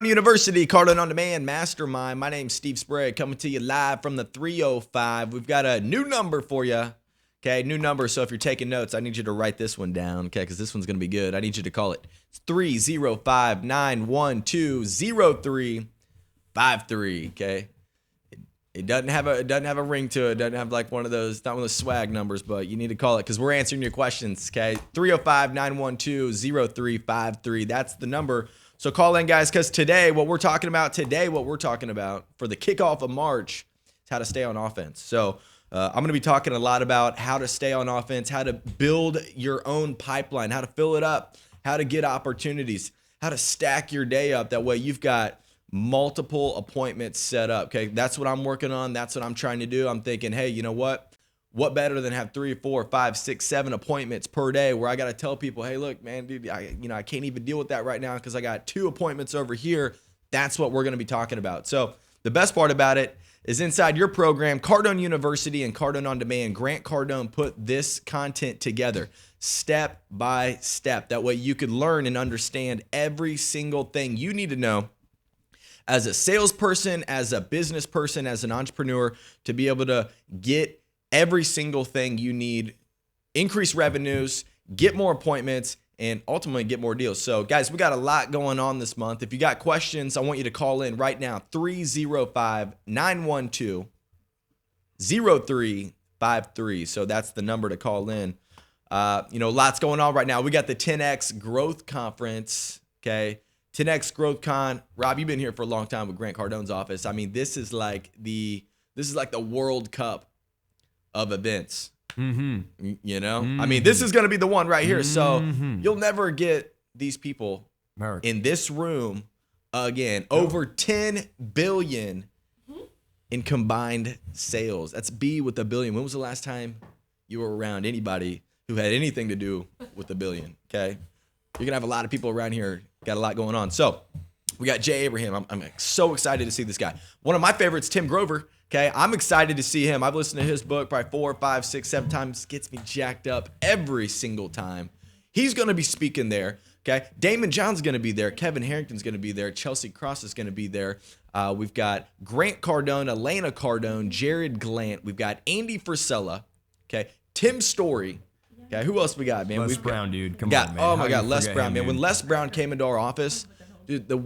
University, Cardone On Demand Mastermind. My name's Steve Sprague, coming to you live from the 305. We've got a new number for you. Okay, new number. So if you're taking notes, I need you to write this one down, okay, because this one's going to be good. I need you to call it. It's 305-912-0353, okay? It doesn't have a ring to it. It doesn't have like one of those, not one of those swag numbers, but you need to call it because we're answering your questions, okay? 305-912-0353. That's the number. So call in, guys, because today what we're talking about for the kickoff of March is how to stay on offense. So I'm going to be talking a lot about how to stay on offense, how to build your own pipeline, how to fill it up, how to get opportunities, how to stack your day up. That way you've got multiple appointments set up. Okay, that's what I'm working on. That's what I'm trying to do. I'm thinking, hey, you know what? What better than have 3, 4, 5, 6, 7 appointments per day where I got to tell people, hey, look, man, dude, I can't even deal with that right now because I got 2 appointments over here. That's what we're going to be talking about. So the best part about it is inside your program, Cardone University and Cardone On Demand, Grant Cardone put this content together step by step. That way you could learn and understand every single thing you need to know as a salesperson, as a business person, as an entrepreneur to be able to get every single thing you need, increase revenues, get more appointments, and ultimately get more deals. So guys, we got a lot going on this month. If you got questions, I want you to call in right now, 305-912-0353. So that's the number to call in. Lots going on right now. We got the 10X Growth Conference, okay? 10X Growth Con. Rob, you've been here for a long time with Grant Cardone's office. I mean, this is like the World Cup of events. I mean, this is going to be the one right here. So you'll never get these people in this room again. Over 10 billion in combined sales. That's B with a billion. When was the last time you were around anybody who had anything to do with a billion? Okay, you're gonna have a lot of people around here. Got a lot going on. So we got Jay Abraham. I'm so excited to see this guy. One of my favorites, Tim Grover. Okay, I'm excited to see him. I've listened to his book probably 4, 5, 6, 7 times. Gets me jacked up every single time. He's going to be speaking there. Okay, Damon John's going to be there. Kevin Harrington's going to be there. Chelsea Cross is going to be there. We've got Grant Cardone, Elena Cardone, Jared Glant. We've got Andy Frisella. Okay, Tim Story. Okay, who else we got, man? Les Brown, dude. Come on, man. Oh my God, Les Brown, man. When Les Brown came into our office, dude,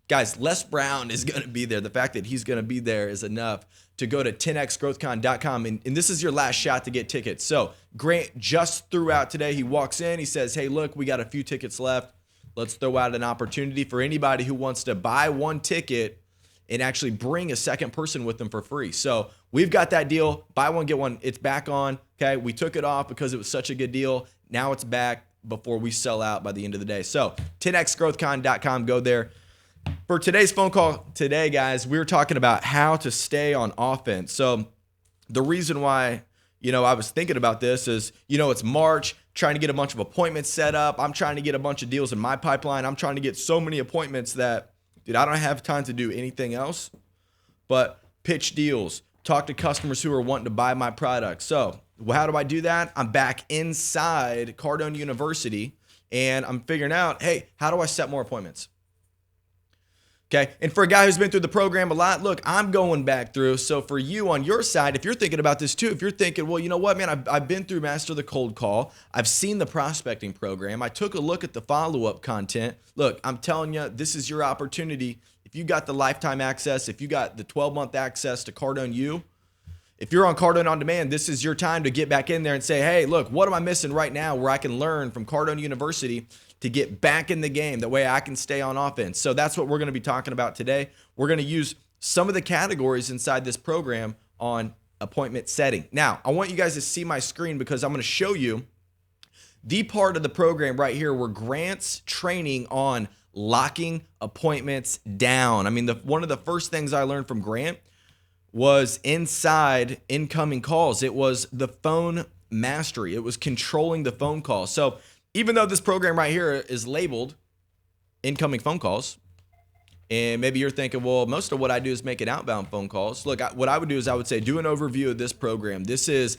guys, Les Brown is going to be there. The fact that he's going to be there is enough to go to 10xgrowthcon.com. And this is your last shot to get tickets. So Grant just threw out today. He walks in. He says, hey, look, we got a few tickets left. Let's throw out an opportunity for anybody who wants to buy one ticket and actually bring a second person with them for free. So we've got that deal. Buy one, get one. It's back on. Okay, we took it off because it was such a good deal. Now it's back before we sell out by the end of the day. So 10xgrowthcon.com. Go there. For today's phone call today, guys, we were talking about how to stay on offense. So the reason why, I was thinking about this is, it's March, trying to get a bunch of appointments set up. I'm trying to get a bunch of deals in my pipeline. I'm trying to get so many appointments that, I don't have time to do anything else but pitch deals, talk to customers who are wanting to buy my product. So how do I do that? I'm back inside Cardone University, and I'm figuring out, hey, how do I set more appointments? Okay, and for a guy who's been through the program a lot, look, I'm going back through. So for you on your side, if you're thinking about this too, if you're thinking, well, you know what, man, I've been through Master the Cold Call. I've seen the prospecting program. I took a look at the follow-up content. Look, I'm telling you, this is your opportunity. If you got the lifetime access, if you got the 12-month access to Cardone U, if you're on Cardone On Demand, this is your time to get back in there and say, hey, look, what am I missing right now where I can learn from Cardone University to get back in the game, that way I can stay on offense. So that's what we're going to be talking about today. We're going to use some of the categories inside this program on appointment setting. Now, I want you guys to see my screen because I'm going to show you the part of the program right here where Grant's training on locking appointments down. I mean, one of the first things I learned from Grant was inside incoming calls. It was the phone mastery. It was controlling the phone call. So even though this program right here is labeled incoming phone calls, and maybe you're thinking, well, most of what I do is making outbound phone calls. Look, what I would do is I would say, do an overview of this program. This is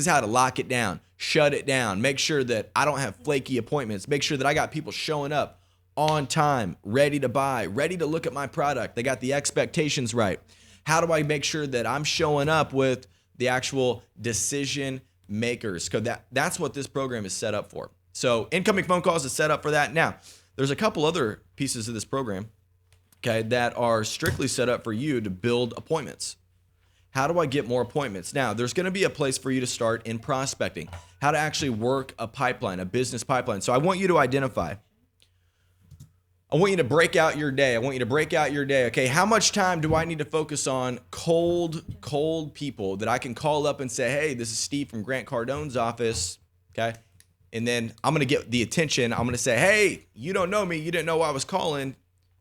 how to lock it down, shut it down, make sure that I don't have flaky appointments, make sure that I got people showing up on time, ready to buy, ready to look at my product. They got the expectations right. How do I make sure that I'm showing up with the actual decision makers? Because that's what this program is set up for. So incoming phone calls is set up for that. Now, there's a couple other pieces of this program, okay, that are strictly set up for you to build appointments. How do I get more appointments? Now, there's going to be a place for you to start in prospecting, how to actually work a pipeline, a business pipeline. So I want you to identify. I want you to break out your day. Okay, how much time do I need to focus on cold people that I can call up and say, hey, this is Steve from Grant Cardone's office, okay? And then I'm going to get the attention. I'm going to say, hey, you don't know me. You didn't know why I was calling,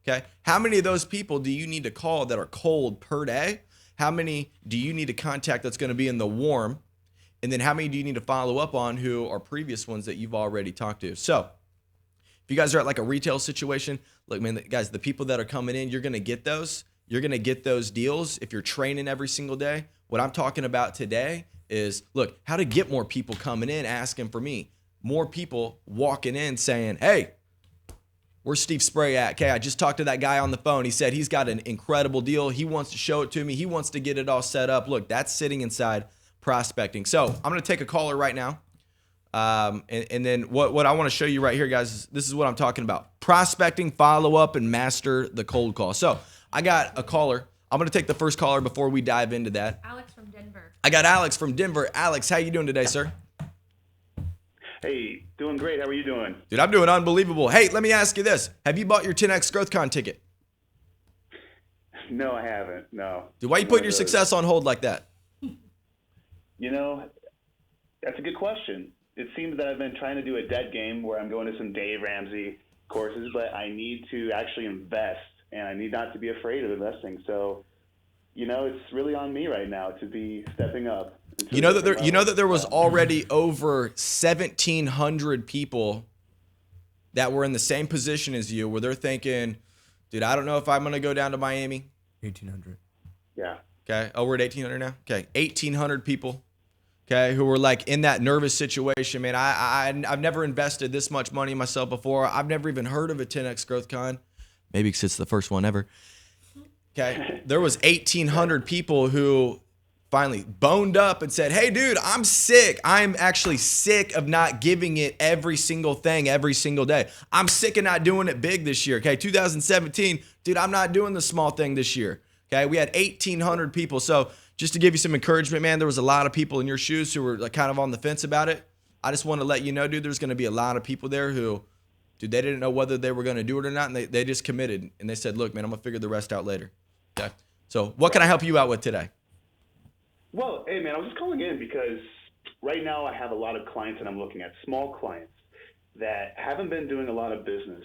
okay? How many of those people do you need to call that are cold per day? How many do you need to contact that's going to be in the warm? And then how many do you need to follow up on who are previous ones that you've already talked to? So if you guys are at like a retail situation, look, man, guys, the people that are coming in, you're going to get those. You're going to get those deals if you're training every single day. What I'm talking about today is, look, how to get more people coming in asking for me. More people walking in saying, hey, where's Steve Spray at? Okay, I just talked to that guy on the phone. He said he's got an incredible deal. He wants to show it to me. He wants to get it all set up. Look, that's sitting inside prospecting. So I'm going to take a caller right now. And then what I want to show you right here, guys, this is what I'm talking about. Prospecting, follow up, and master the cold call. So I got a caller. I'm going to take the first caller before we dive into that. Alex from Denver. I got Alex from Denver. Alex, how you doing today, sir? Hey, doing great. How are you doing? Dude, I'm doing unbelievable. Hey, let me ask you this. Have you bought your 10X GrowthCon ticket? No, I haven't. No. Dude, why you putting your success on hold like that? You know, that's a good question. It seems that I've been trying to do a dead game where I'm going to some Dave Ramsey courses, but I need to actually invest, and I need not to be afraid of investing. So, you know, it's really on me right now to be stepping up. You know that there was already over 1,700 people that were in the same position as you, where they're thinking, dude, I don't know if I'm going to go down to Miami. 1,800. Yeah. Okay. Oh, we're at 1,800 now? Okay. 1,800 people, okay, who were like in that nervous situation. Man, I've never invested this much money in myself before. I've never even heard of a 10X GrowthCon. Maybe because it's the first one ever. Okay. There was 1,800 people who finally boned up and said, hey, dude, I'm sick. I'm actually sick of not giving it every single thing every single day. I'm sick of not doing it big this year. Okay, 2017, dude, I'm not doing the small thing this year. Okay, we had 1,800 people. So just to give you some encouragement, man, there was a lot of people in your shoes who were like kind of on the fence about it. I just want to let you know, dude, there's going to be a lot of people there who, dude, they didn't know whether they were going to do it or not. And they just committed. And they said, look, man, I'm going to figure the rest out later. Okay, so what can I help you out with today? Well, hey, man, I was just calling in because right now I have a lot of clients that I'm looking at, small clients that haven't been doing a lot of business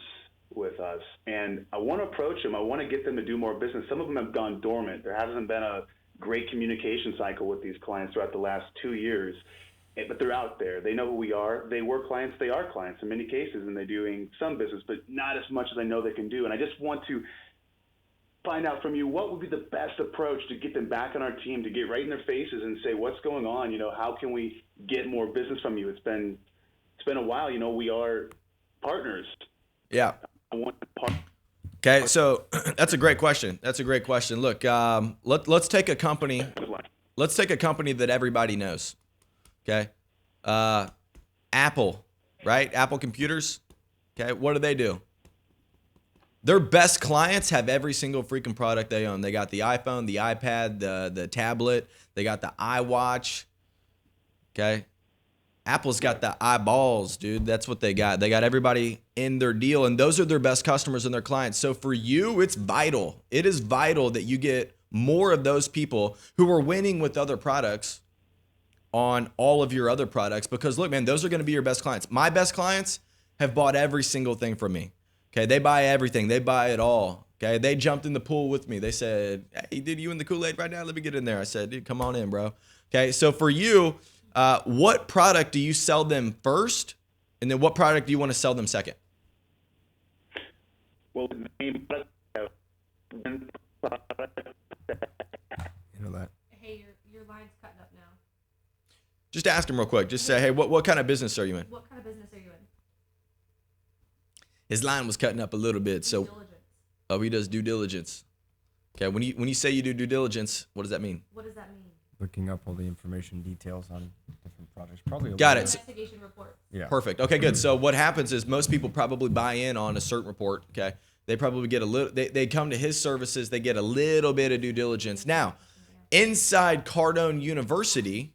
with us. And I want to approach them. I want to get them to do more business. Some of them have gone dormant. There hasn't been a great communication cycle with these clients throughout the last 2 years. But they're out there. They know who we are. They were clients. They are clients in many cases, and they're doing some business, but not as much as I know they can do. And I just want to find out from you what would be the best approach to get them back on our team, to get right in their faces and say, what's going on? You know, how can we get more business from you? It's been a while. You know, we are partners. Yeah. I want to partner. Okay, so that's a great question. Look, let's take a company. Let's take a company that everybody knows. Okay, Apple, right? Apple computers. Okay, what do? Their best clients have every single freaking product they own. They got the iPhone, the iPad, the tablet. They got the iWatch. Okay. Apple's got the eyeballs, dude. That's what they got. They got everybody in their deal, and those are their best customers and their clients. So for you, it's vital. It is vital that you get more of those people who are winning with other products on all of your other products, because look, man, those are going to be your best clients. My best clients have bought every single thing from me. Okay, they buy everything. They buy it all. Okay, they jumped in the pool with me. They said, hey, dude, you in the Kool-Aid right now? Let me get in there. I said, dude, come on in, bro. Okay, so for you, what product do you sell them first? And then what product do you want to sell them second? Well, the main product, You know that. Hey, your line's cutting up now. Just ask them real quick. Just say, hey, what kind of business are you in? What kind of business are you in? His line was cutting up a little bit. So, Diligence. oh, he does due diligence. Okay, when you say you do due diligence, what does that mean? What does that mean? Looking up all the information, details on different projects. Probably. Got it. Investigation reports. Yeah. Perfect. Okay, good. So what happens is most people probably buy in on a certain report. Okay, they probably get a little. They come to his services. They get a little bit of due diligence. Now, inside Cardone University,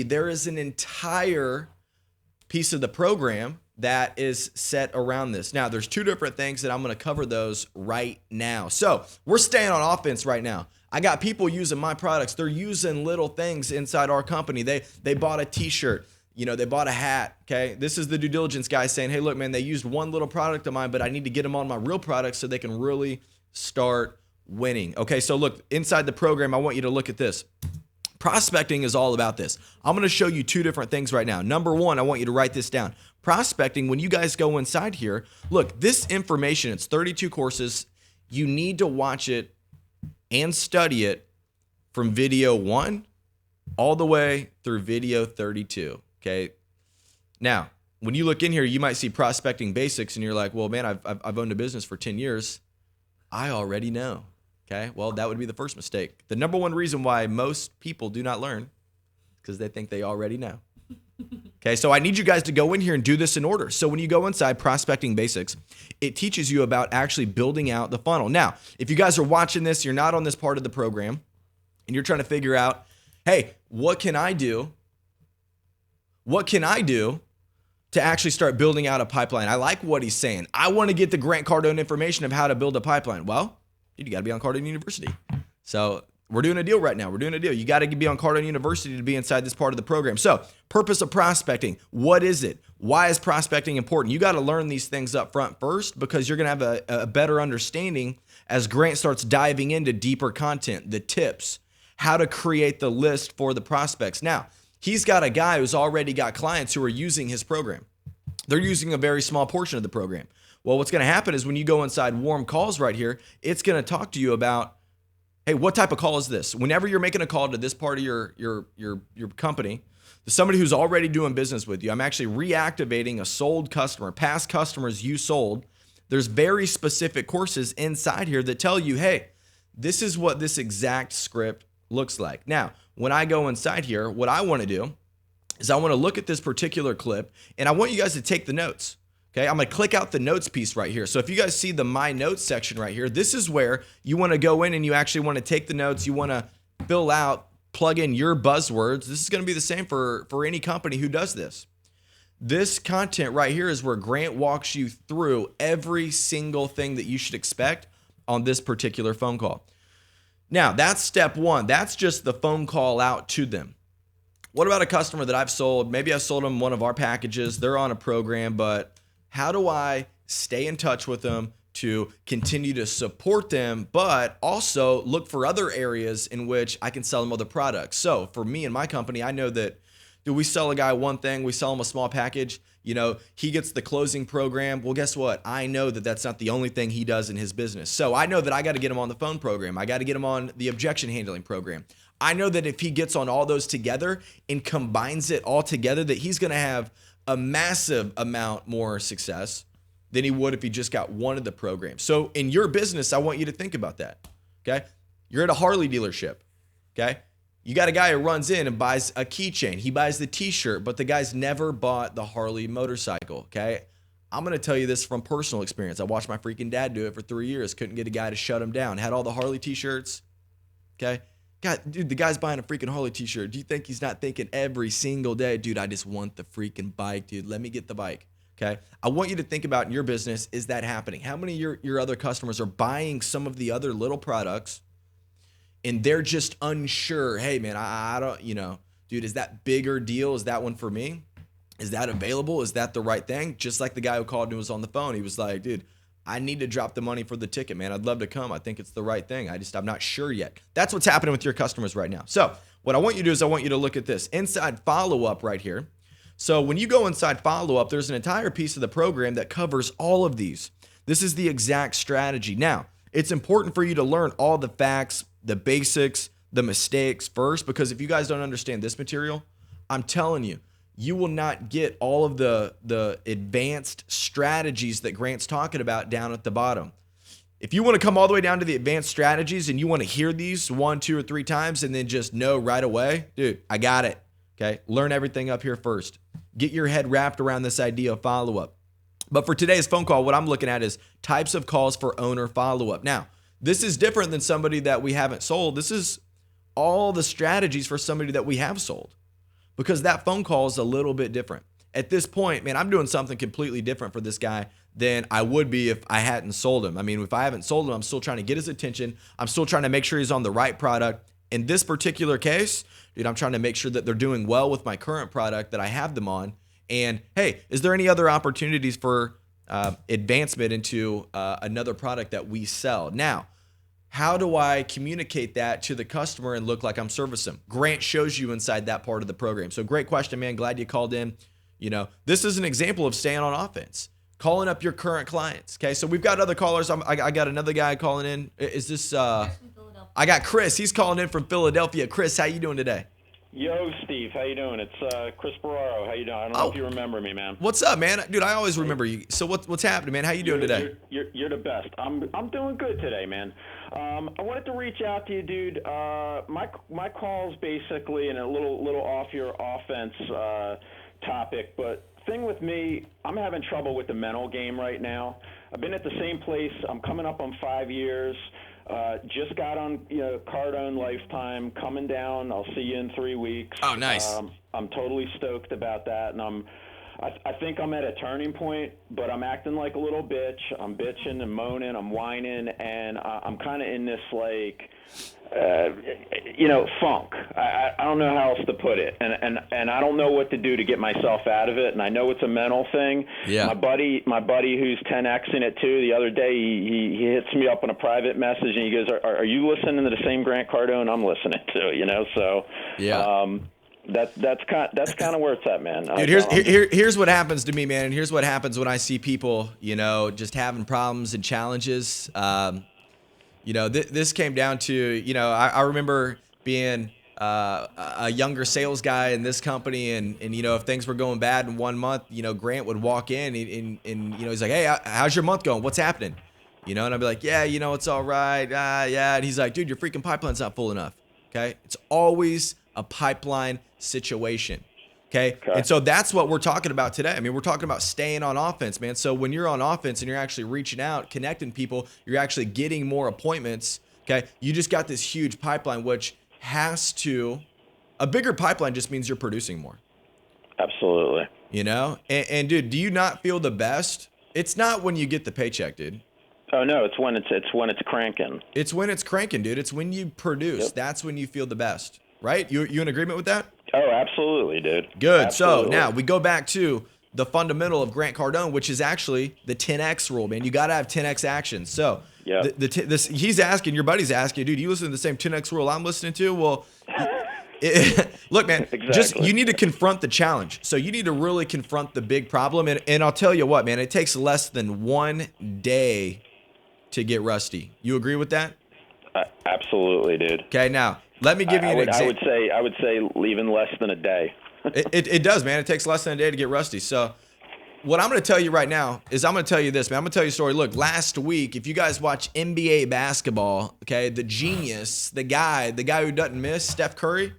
there is an entire piece of the program that is set around this. Now, there's two different things that I'm going to cover those right now. So we're staying on offense right now. I got people using my products. They're using little things inside our company. They bought a t-shirt. They bought a hat. Okay. This is the due diligence guy saying, hey, look, man, they used one little product of mine, but I need to get them on my real products so they can really start winning. Okay. So look, inside the program, I want you to look at this. Prospecting is all about this. I'm going to show you two different things right now. Number one, I want you to write this down. Prospecting, when you guys go inside here, look, this information, it's 32 courses. You need to watch it and study it from video 1 all the way through video 32. Okay. Now, when you look in here, you might see prospecting basics and you're like, well, man, I've owned a business for 10 years. I already know. Okay. Well, that would be the first mistake. The number one reason why most people do not learn is because they think they already know. Okay. So I need you guys to go in here and do this in order. So when you go inside prospecting basics, it teaches you about actually building out the funnel. Now, if you guys are watching this, you're not on this part of the program and you're trying to figure out, hey, what can I do? What can I do to actually start building out a pipeline? I like what he's saying. I want to get the Grant Cardone information of how to build a pipeline. Well, dude, you got to be on Cardone University. So we're doing a deal right now. We're doing a deal. You got to be on Cardone University to be inside this part of the program. So purpose of prospecting. What is it? Why is prospecting important? You got to learn these things up front first because you're going to have a better understanding as Grant starts diving into deeper content, the tips, how to create the list for the prospects. Now, he's got a guy who's already got clients who are using his program. They're using a very small portion of the program. Well, what's going to happen is when you go inside warm calls right here, it's going to talk to you about, hey, what type of call is this? Whenever you're making a call to this part of your company, to somebody who's already doing business with you, I'm actually reactivating a sold customer, past customers you sold. There's very specific courses inside here that tell you, hey, this is what this exact script looks like. Now, when I go inside here, what I want to do is I want to look at this particular clip and I want you guys to take the notes. Okay, I'm going to click out the notes piece right here. So if you guys see the My Notes section right here, this is where you want to go in and you actually want to take the notes. You want to fill out, plug in your buzzwords. This is going to be the same for any company who does this. This content right here is where Grant walks you through every single thing that you should expect on this particular phone call. Now, that's step one. That's just the phone call out to them. What about a customer that I've sold? Maybe I sold them one of our packages. They're on a program, but how do I stay in touch with them to continue to support them, but also look for other areas in which I can sell them other products? So for me and my company, I know that, do we sell a guy one thing, we sell him a small package, he gets the closing program. Well, guess what? I know that that's not the only thing he does in his business. So I know that I got to get him on the phone program. I got to get him on the objection handling program. I know that if he gets on all those together and combines it all together, that he's going to have a massive amount more success than he would if he just got one of the programs. So in your business, I want you to think about that. Okay. You're at a Harley dealership. Okay. You got a guy who runs in and buys a keychain. He buys the t-shirt, but the guy's never bought the Harley motorcycle. Okay. I'm going to tell you this from personal experience. I watched my freaking dad do it for 3 years. Couldn't get a guy to shut him down. Had all the Harley t-shirts. Okay. God, dude, the guy's buying a freaking Harley t-shirt. Do you think he's not thinking every single day, dude, I just want the freaking bike, dude. Let me get the bike. Okay. I want you to think about in your business, is that happening? How many of your other customers are buying some of the other little products and they're just unsure? Hey, man, I don't, dude, is that bigger deal? Is that one for me? Is that available? Is that the right thing? Just like the guy who called and was on the phone. He was like, dude, I need to drop the money for the ticket, man. I'd love to come. I think it's the right thing. I'm not sure yet. That's what's happening with your customers right now. So what I want you to do is I want you to look at this inside follow-up right here. So when you go inside follow-up, there's an entire piece of the program that covers all of these. This is the exact strategy. Now, it's important for you to learn all the facts, the basics, the mistakes first, because if you guys don't understand this material, I'm telling you, you will not get all of the advanced strategies that Grant's talking about down at the bottom. If you want to come all the way down to the advanced strategies and you want to hear these 1, 2, or 3 times and then just know right away, dude, I got it. Okay. Learn everything up here first. Get your head wrapped around this idea of follow-up. But for today's phone call, what I'm looking at is types of calls for owner follow-up. Now, this is different than somebody that we haven't sold. This is all the strategies for somebody that we have sold, because that phone call is a little bit different. At this point, man, I'm doing something completely different for this guy than I would be if I hadn't sold him. I mean, if I haven't sold him, I'm still trying to get his attention. I'm still trying to make sure he's on the right product. In this particular case, dude, I'm trying to make sure that they're doing well with my current product that I have them on. And hey, is there any other opportunities for advancement into another product that we sell? Now, how do I communicate that to the customer and look like I'm servicing them? Grant shows you inside that part of the program. So great question, man. Glad you called in. You know, this is an example of staying on offense, calling up your current clients. Okay, so we've got other callers. I got another guy calling in. Is this? I got Chris. He's calling in from Philadelphia. Chris, how you doing today? Yo, Steve, how you doing? It's Chris Bararo. How you doing? I don't know if you remember me, man. What's up, man? Dude, I always remember you. So what's happening, man? How you doing today? You're the best. I'm doing good today, man. I wanted to reach out to you, dude. My call's basically in a little off your offense topic, but thing with me, I'm having trouble with the mental game right now. I've been at the same place. I'm coming up on 5 years. Just got on, Cardone Lifetime, coming down. I'll see you in 3 weeks. Oh, nice. I'm totally stoked about that, and I think I'm at a turning point, but I'm acting like a little bitch. I'm bitching and moaning. I'm whining, and I'm kind of in this funk. I don't know how else to put it, and I don't know what to do to get myself out of it. And I know it's a mental thing. Yeah. My buddy who's 10xing it too. The other day he hits me up on a private message and he goes, "Are you listening to the same Grant Cardone I'm listening to?" So yeah. That's kind of where it's at, man. Dude, here's what happens to me, man, and here's what happens when I see people, just having problems and challenges. This came down to, I remember being a younger sales guy in this company, and if things were going bad in 1 month, Grant would walk in and he's like, "Hey, how's your month going? What's happening?" And I'd be like, "Yeah, it's all right. Yeah." And he's like, "Dude, your freaking pipeline's not full enough." Okay. It's always a pipeline situation. Okay. And so that's what we're talking about today. I mean, we're talking about staying on offense, man. So when you're on offense and you're actually reaching out, connecting people, you're actually getting more appointments. Okay. You just got this huge pipeline, which a bigger pipeline just means you're producing more. Absolutely. And dude, do you not feel the best? It's not when you get the paycheck, dude. Oh no, it's when it's cranking. It's when it's cranking, dude. It's when you produce. Yep. That's when you feel the best, right? You in agreement with that? Oh, absolutely, dude. Good. Absolutely. So now we go back to the fundamental of Grant Cardone, which is actually the 10X rule, man. You got to have 10X actions. So yeah, he's asking, your buddy's asking, dude, you listen to the same 10X rule I'm listening to? Well, look, man, exactly. You need to confront the challenge. So you need to really confront the big problem. And I'll tell you what, man, it takes less than 1 day to get rusty. You agree with that? Absolutely, dude. Okay, now let me give you an example. I would say even less than a day. It does, man. It takes less than a day to get rusty. So what I'm going to tell you right now is I'm going to tell you this, man. I'm going to tell you a story. Look, last week, if you guys watch NBA basketball, okay, the genius, the guy who doesn't miss, Steph Curry.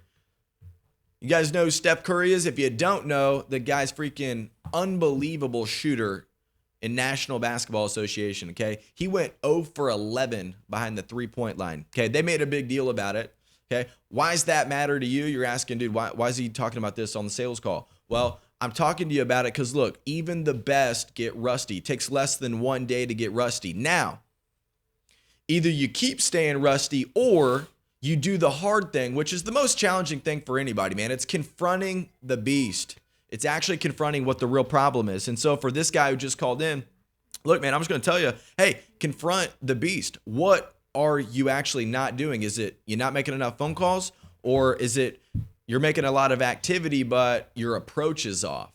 You guys know who Steph Curry is? If you don't know, the guy's freaking unbelievable shooter in National Basketball Association, okay? He went 0 for 11 behind the three-point line, okay? They made a big deal about it, okay? Why does that matter to you? You're asking, dude, why is he talking about this on the sales call? Well, I'm talking to you about it because, look, even the best get rusty. It takes less than 1 day to get rusty. Now, either you keep staying rusty or you do the hard thing, which is the most challenging thing for anybody, man. It's confronting the beast. It's actually confronting what the real problem is. And so for this guy who just called in, look, man, I'm just going to tell you, hey, confront the beast. What are you actually not doing? Is it you're not making enough phone calls, or is it you're making a lot of activity, but your approach is off?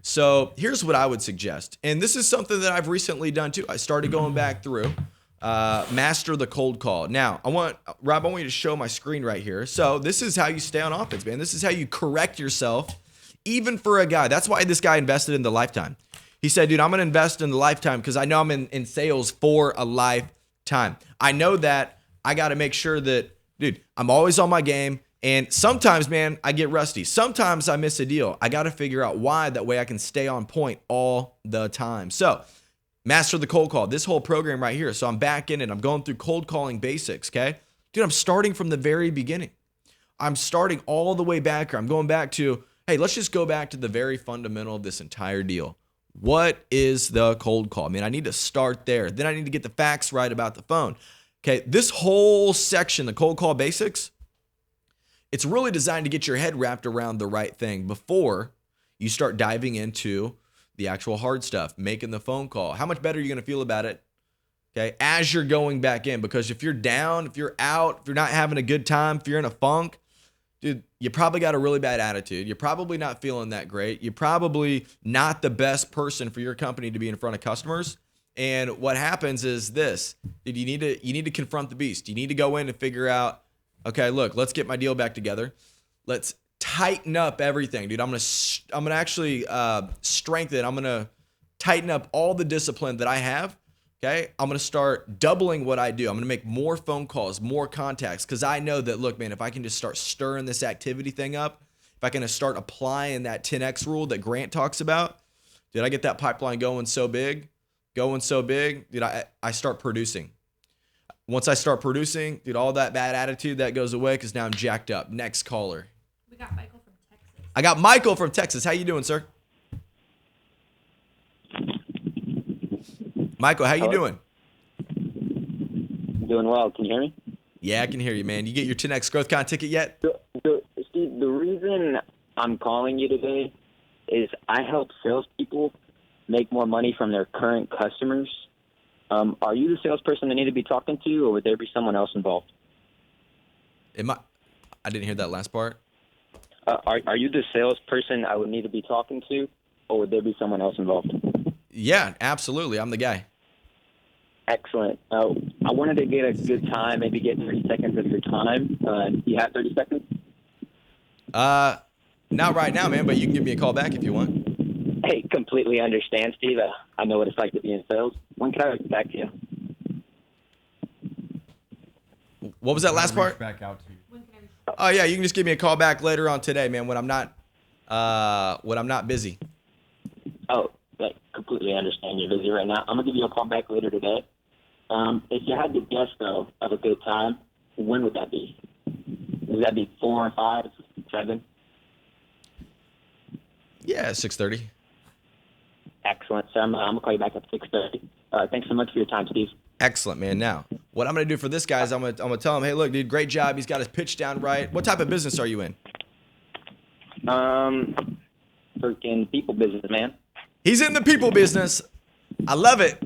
So here's what I would suggest. And this is something that I've recently done too. I started going back through master the cold call. Now, Rob, I want you to show my screen right here. So this is how you stay on offense, man. This is how you correct yourself even for a guy. That's why this guy invested in the lifetime. He said, dude, I'm going to invest in the lifetime because I know I'm in sales for a lifetime. I know that I got to make sure that, dude, I'm always on my game. And sometimes, man, I get rusty. Sometimes I miss a deal. I got to figure out why. That way I can stay on point all the time. So master the cold call, this whole program right here. So I'm back in it. I'm going through cold calling basics, okay? Dude, I'm starting from the very beginning. I'm starting all the way back here. I'm going back to, hey, let's just go back to the very fundamental of this entire deal. What is the cold call? I mean, I need to start there. Then I need to get the facts right about the phone. Okay, this whole section, the cold call basics, it's really designed to get your head wrapped around the right thing before you start diving into the actual hard stuff, making the phone call. How much better are you going to feel about it, okay, as you're going back in? Because if you're down, if you're out, if you're not having a good time, if you're in a funk, dude, you probably got a really bad attitude. You're probably not feeling that great. You're probably not the best person for your company to be in front of customers. And what happens is this, dude, you need to confront the beast. You need to go in and figure out, okay, look, let's get my deal back together. Let's tighten up everything, dude. I'm gonna actually strengthen. I'm gonna tighten up all the discipline that I have. Okay, I'm gonna start doubling what I do. I'm gonna make more phone calls, more contacts, because I know that, look, man, if I can just start stirring this activity thing up, if I can just start applying that 10x rule that Grant talks about, dude, I get that pipeline going so big, dude, I start producing. Once I start producing, dude, all that bad attitude, that goes away because now I'm jacked up. Next caller. We got Michael from Texas. I got Michael from Texas. How you doing, sir? Michael, how you doing? Doing well. Can you hear me? Yeah, I can hear you, man. You get your 10X GrowthCon ticket yet? Steve, the reason I'm calling you today is I help salespeople make more money from their current customers. Are you the salesperson they need to be talking to, or would there be someone else involved? I didn't hear that last part. Are you the salesperson I would need to be talking to, or would there be someone else involved? Yeah, absolutely. I'm the guy. Excellent. I wanted to get a good time, maybe get 30 seconds of your time. You have 30 seconds? Not right now, man, but you can give me a call back if you want. Hey, completely understand, Steve. I know what it's like to be in sales. When can I get back to you? What was that last part? Back out to you. When can I reach? Oh yeah, you can just give me a call back later on today, man, when I'm not busy. Oh, I completely understand. You're busy right now. I'm going to give you a call back later today. If you had to guess, though, of a good time, when would that be? Would that be 4 or 5, 7? Yeah, 6:30. Excellent. So I'm going to call you back at 6:30. Thanks so much for your time, Steve. Excellent, man. Now, what I'm going to do for this guy is I'm going to tell him, hey, look, dude, great job. He's got his pitch down right. What type of business are you in? Freaking people business, man. He's in the people business. I love it.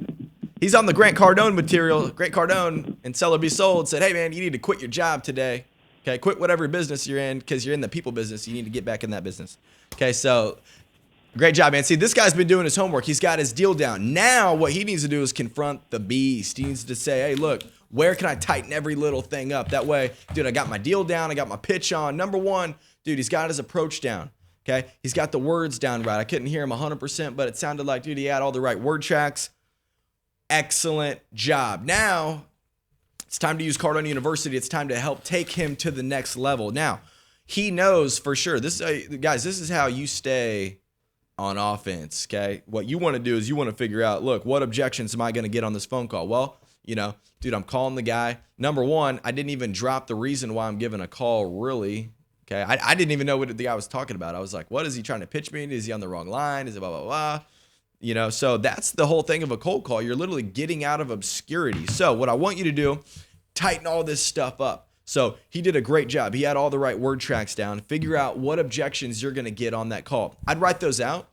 He's on the Grant Cardone material. Grant Cardone and Sell or Be Sold said, hey, man, you need to quit your job today. Okay, quit whatever business you're in because you're in the people business. You need to get back in that business. Okay, so great job, man. See, this guy's been doing his homework. He's got his deal down. Now what he needs to do is confront the beast. He needs to say, hey, look, where can I tighten every little thing up? That way, dude, I got my deal down. I got my pitch on. Number one, dude, he's got his approach down. Okay, he's got the words down right. I couldn't hear him 100%, but it sounded like, dude, he had all the right word tracks. Excellent job. Now, it's time to use Cardone University. It's time to help take him to the next level. Now, he knows for sure. This is how you stay on offense, okay? What you want to do is you want to figure out, look, what objections am I going to get on this phone call? Well, dude, I'm calling the guy. Number one, I didn't even drop the reason why I'm giving a call, really. Okay, I didn't even know what the guy was talking about. I was like, what is he trying to pitch me? Is he on the wrong line? Is it blah, blah, blah? So that's the whole thing of a cold call. You're literally getting out of obscurity. So what I want you to do, tighten all this stuff up. So he did a great job. He had all the right word tracks down. Figure out what objections you're going to get on that call. I'd write those out,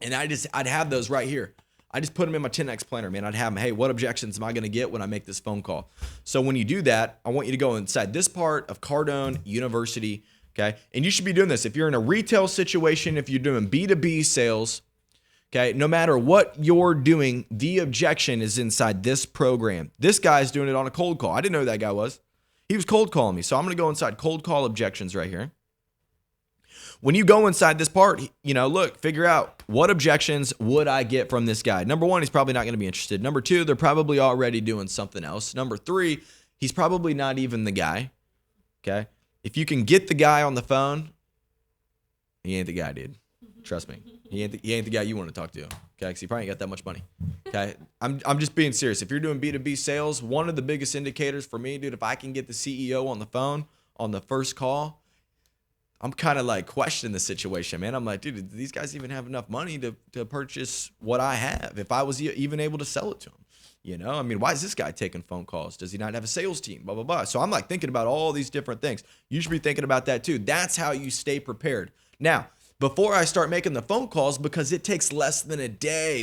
and I'd have those right here. I just put them in my 10X planner, man. I'd have them, hey, what objections am I going to get when I make this phone call? So when you do that, I want you to go inside this part of Cardone University. Okay, and you should be doing this if you're in a retail situation, if you're doing B2B sales. Okay, no matter what you're doing, the objection is inside this program. This guy's doing it on a cold call. I didn't know who that guy was. He was cold calling me. So I'm going to go inside cold call objections right here. when you go inside this part, look, figure out what objections would I get from this guy. Number one, he's probably not going to be interested. Number two, they're probably already doing something else. Number three, he's probably not even the guy. Okay. If you can get the guy on the phone, he ain't the guy, dude. Trust me. He ain't the guy you want to talk to. Okay. Because he probably ain't got that much money. Okay. I'm just being serious. If you're doing B2B sales, one of the biggest indicators for me, dude, if I can get the CEO on the phone on the first call, I'm kind of like questioning the situation, man. I'm like, dude, do these guys even have enough money to purchase what I have? If I was even able to sell it to them, I mean, why is this guy taking phone calls? Does he not have a sales team? Blah, blah, blah. So I'm like thinking about all these different things. You should be thinking about that too. That's how you stay prepared. Now, before I start making the phone calls, because it takes less than a day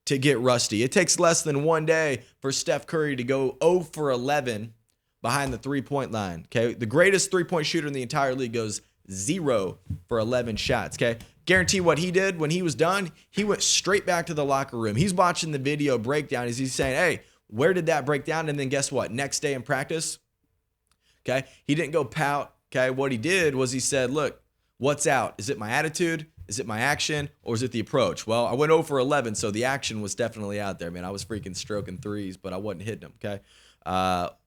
to get rusty. It takes less than 1 day for Steph Curry to go 0 for 11 behind the three-point line, okay? The greatest three-point shooter in the entire league goes 0 for 11 shots, okay? Guarantee what he did when he was done, he went straight back to the locker room. He's watching the video breakdown as he's saying, hey, where did that break down? And then guess what? Next day in practice, okay, he didn't go pout, okay? What he did was he said, look, what's out? Is it my attitude? Is it my action? Or is it the approach? Well, I went 0 for 11, so the action was definitely out there, man. I was freaking stroking threes, but I wasn't hitting them, okay?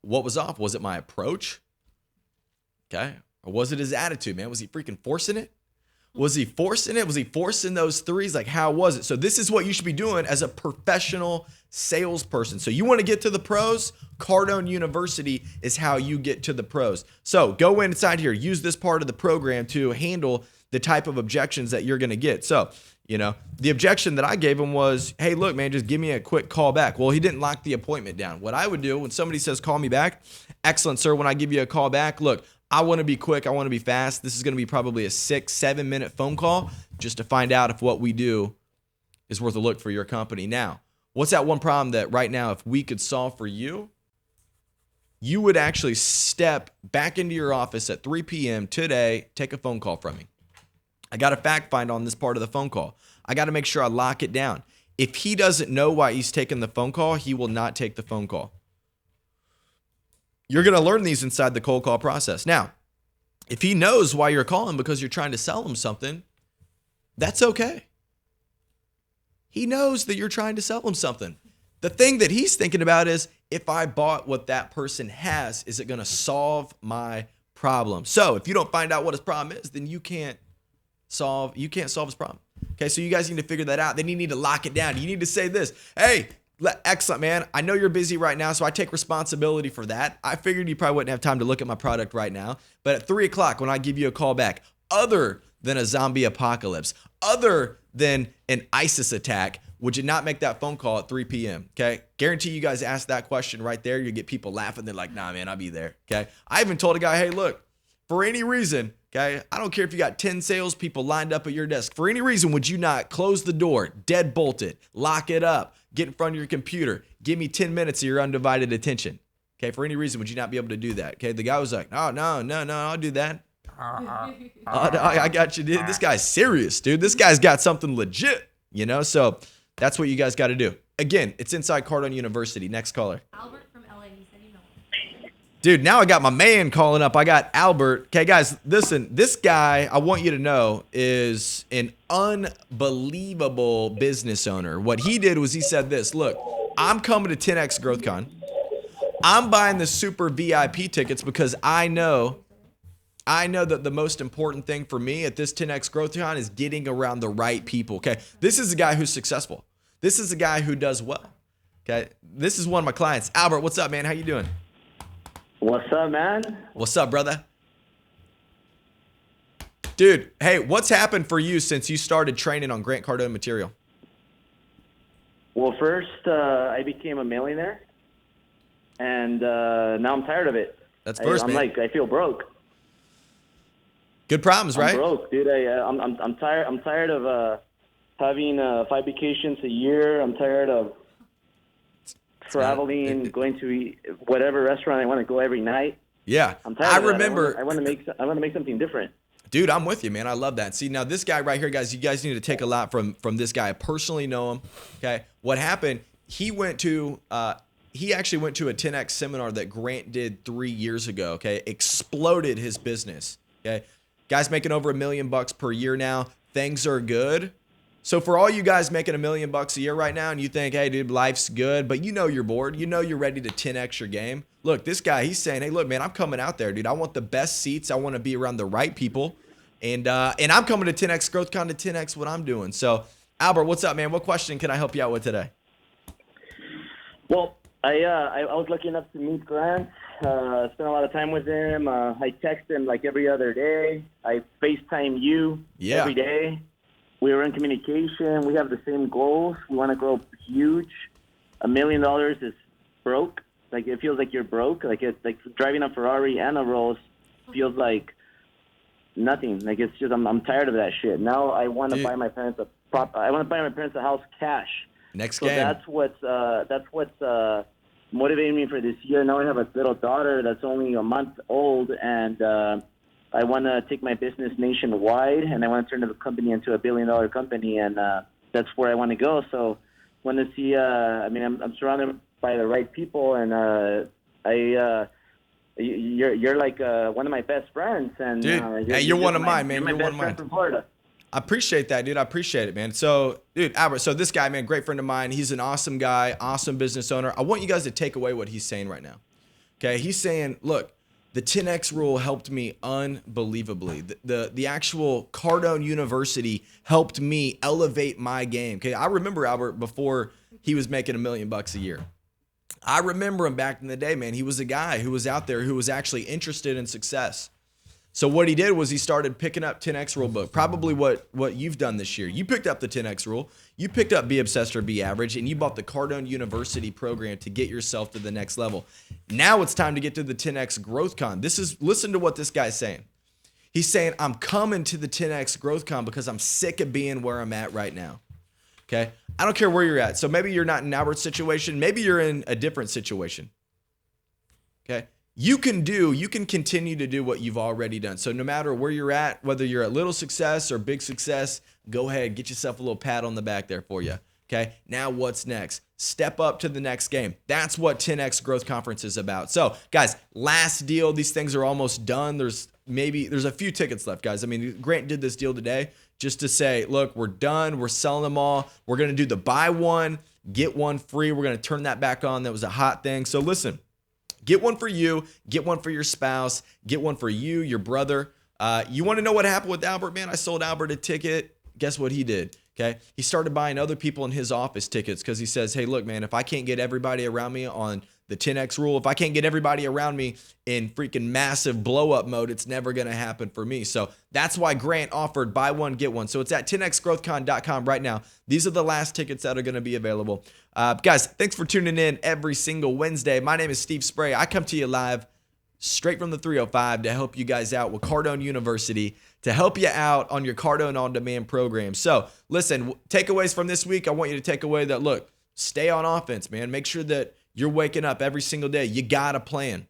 What was off? Was it my approach? Okay. Or was it his attitude, man? Was he freaking forcing it? Was he forcing it? Was he forcing those threes? Like, how was it? So this is what you should be doing as a professional salesperson. So you want to get to the pros? Cardone University is how you get to the pros. So go inside here, use this part of the program to handle the type of objections that you're going to get. So, the objection that I gave him was, hey, look, man, just give me a quick call back. Well, he didn't lock the appointment down. What I would do when somebody says, call me back, excellent, sir, when I give you a call back, look, I want to be quick. I want to be fast. This is going to be probably a 6-7 minute phone call just to find out if what we do is worth a look for your company. Now, what's that one problem that right now, if we could solve for you, you would actually step back into your office at 3 p.m. today, take a phone call from me. I got to fact find on this part of the phone call. I got to make sure I lock it down. If he doesn't know why he's taking the phone call, he will not take the phone call. You're going to learn these inside the cold call process. Now, if he knows why you're calling because you're trying to sell him something, that's okay. He knows that you're trying to sell him something. The thing that he's thinking about is, if I bought what that person has, is it going to solve my problem? So if you don't find out what his problem is, then you can't solve his problem. Okay, so you guys need to figure that out. Then you need to lock it down. You need to say this, hey, excellent, man. I know you're busy right now, so I take responsibility for that. I figured you probably wouldn't have time to look at my product right now. But at 3 o'clock, when I give you a call back, other than a zombie apocalypse, other than an ISIS attack, would you not make that phone call at 3 p.m.? Okay, guarantee you guys ask that question right there. You get people laughing. They're like, nah, man, I'll be there. Okay, I even told a guy, hey, look, for any reason, okay, I don't care if you got 10 salespeople lined up at your desk. For any reason, would you not close the door, deadbolt it, lock it up, get in front of your computer, give me 10 minutes of your undivided attention? Okay, for any reason, would you not be able to do that? Okay, the guy was like, no, I'll do that. I got you, dude. This guy's serious, dude. This guy's got something legit, So that's what you guys got to do. Again, it's inside Cardone University. Next caller. Albert from LA, you said you know. Dude, now I got my man calling up. I got Albert. Okay, guys, listen. This guy, I want you to know, is an unbelievable business owner. What he did was he said this, look, I'm coming to 10X GrowthCon. I'm buying the super VIP tickets because I know that the most important thing for me at this 10X GrowthCon is getting around the right people, okay? This is a guy who's successful. This is a guy who does well, okay? This is one of my clients. Albert, what's up, man? How you doing? What's up, man? What's up, brother? Dude, hey, what's happened for you since you started training on Grant Cardone material? Well, first, I became a millionaire, and now I'm tired of it. That's first, man. I feel broke. Good problems, right? I'm broke, dude. I'm tired. I'm tired of having 5 vacations a year. I'm tired of traveling, going to eat whatever restaurant I want to go every night. Yeah, I'm tired. I remember. I want to make something different. Dude, I'm with you, man. I love that. See, now this guy right here, guys, you guys need to take a lot from this guy. I personally know him. Okay, what happened? He actually went to a 10X seminar that Grant did 3 years ago. Okay, exploded his business. Okay. Guys making over $1 million per year now. Things are good. So for all you guys making $1 million a year right now and you think, hey, dude, life's good, but you know you're bored. You know you're ready to 10X your game. Look, this guy, he's saying, hey, look, man, I'm coming out there, dude. I want the best seats. I want to be around the right people. And I'm coming to 10X GrowthCon to 10X what I'm doing. So, Albert, what's up, man? What question can I help you out with today? Well, I was lucky enough to meet Grant. Spent a lot of time with him. I text him like every other day. I FaceTime you every day. We were in communication. We have the same goals. We want to grow huge. $1 million is broke. Like, it feels like you're broke. Like, it's like driving a Ferrari and a Rolls feels like nothing. Like, it's just I'm tired of that shit. Now I want to buy my parents a house cash. Next game. That's what's motivating me for this year. Now I have a little daughter that's only a month old, and I want to take my business nationwide, and I want to turn the company into a $1 billion company, and that's where I want to go. So, want to see. I'm surrounded by the right people, and you're like one of my best friends, and dude, you're one of mine, man. You're one of mine from Florida. I appreciate that, dude. I appreciate it, man. So, dude, Albert, so this guy, man, great friend of mine. He's an awesome guy, awesome business owner. I want you guys to take away what he's saying right now. Okay, he's saying, look, the 10X rule helped me unbelievably. The actual Cardone University helped me elevate my game. Okay, I remember Albert before he was making $1 million a year. I remember him back in the day, man. He was a guy who was out there who was actually interested in success. So what he did was he started picking up 10X rule book, probably what you've done this year. You picked up the 10X rule, you picked up Be Obsessed or Be Average, and you bought the Cardone University program to get yourself to the next level. Now it's time to get to the 10X GrowthCon. Listen to what this guy's saying. He's saying, I'm coming to the 10X GrowthCon because I'm sick of being where I'm at right now. Okay? I don't care where you're at. So maybe you're not in Albert's situation. Maybe you're in a different situation. Okay? You can continue to do what you've already done. So no matter where you're at, whether you're at little success or big success, go ahead, get yourself a little pat on the back there for you. Okay, now what's next? Step up to the next game. That's what 10X Growth Conference is about. So guys, last deal. These things are almost done. There's a few tickets left, guys. I mean, Grant did this deal today just to say, look, we're done. We're selling them all. We're going to do the buy one, get one free. We're going to turn that back on. That was a hot thing. So listen. Get one for you, get one for your spouse, get one for you, your brother. You want to know what happened with Albert, man? I sold Albert a ticket. Guess what he did? Okay. He started buying other people in his office tickets because he says, hey, look, man, if I can't get everybody around me on the 10X rule, if I can't get everybody around me in freaking massive blow up mode, it's never going to happen for me. So that's why Grant offered buy one, get one. So it's at 10xgrowthcon.com right now. These are the last tickets that are going to be available. Guys, thanks for tuning in every single Wednesday. My name is Steve Spray. I come to you live straight from the 305 to help you guys out with Cardone University, to help you out on your Cardone On Demand program. So listen, takeaways from this week, I want you to take away that, look, stay on offense, man. Make sure that you're waking up every single day. You got a plan.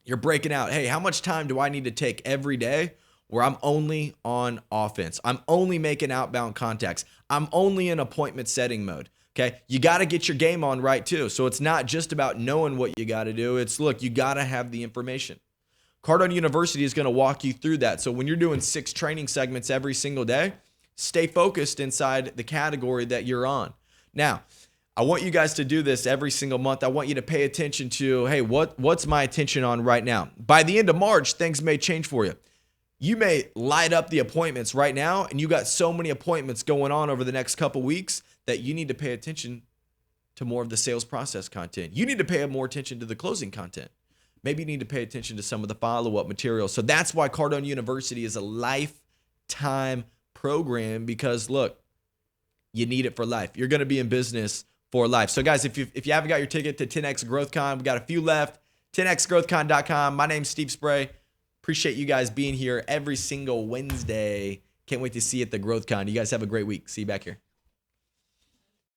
You're breaking out. Hey, how much time do I need to take every day where I'm only on offense? I'm only making outbound contacts. I'm only in appointment setting mode. Okay, you got to get your game on right too. So it's not just about knowing what you got to do. It's, look, you got to have the information. Cardone University is going to walk you through that. So when you're doing 6 training segments every single day, stay focused inside the category that you're on. Now, I want you guys to do this every single month. I want you to pay attention to, hey, what's my attention on right now? By the end of March, things may change for you. You may light up the appointments right now, and you got so many appointments going on over the next couple weeks that you need to pay attention to more of the sales process content. You need to pay more attention to the closing content. Maybe you need to pay attention to some of the follow-up material. So that's why Cardone University is a lifetime program, because, look, you need it for life. You're going to be in business for life. So guys, if you haven't got your ticket to 10X GrowthCon, we got a few left. 10xgrowthcon.com. My name's Steve Spray. Appreciate you guys being here every single Wednesday. Can't wait to see you at the GrowthCon. You guys have a great week. See you back here.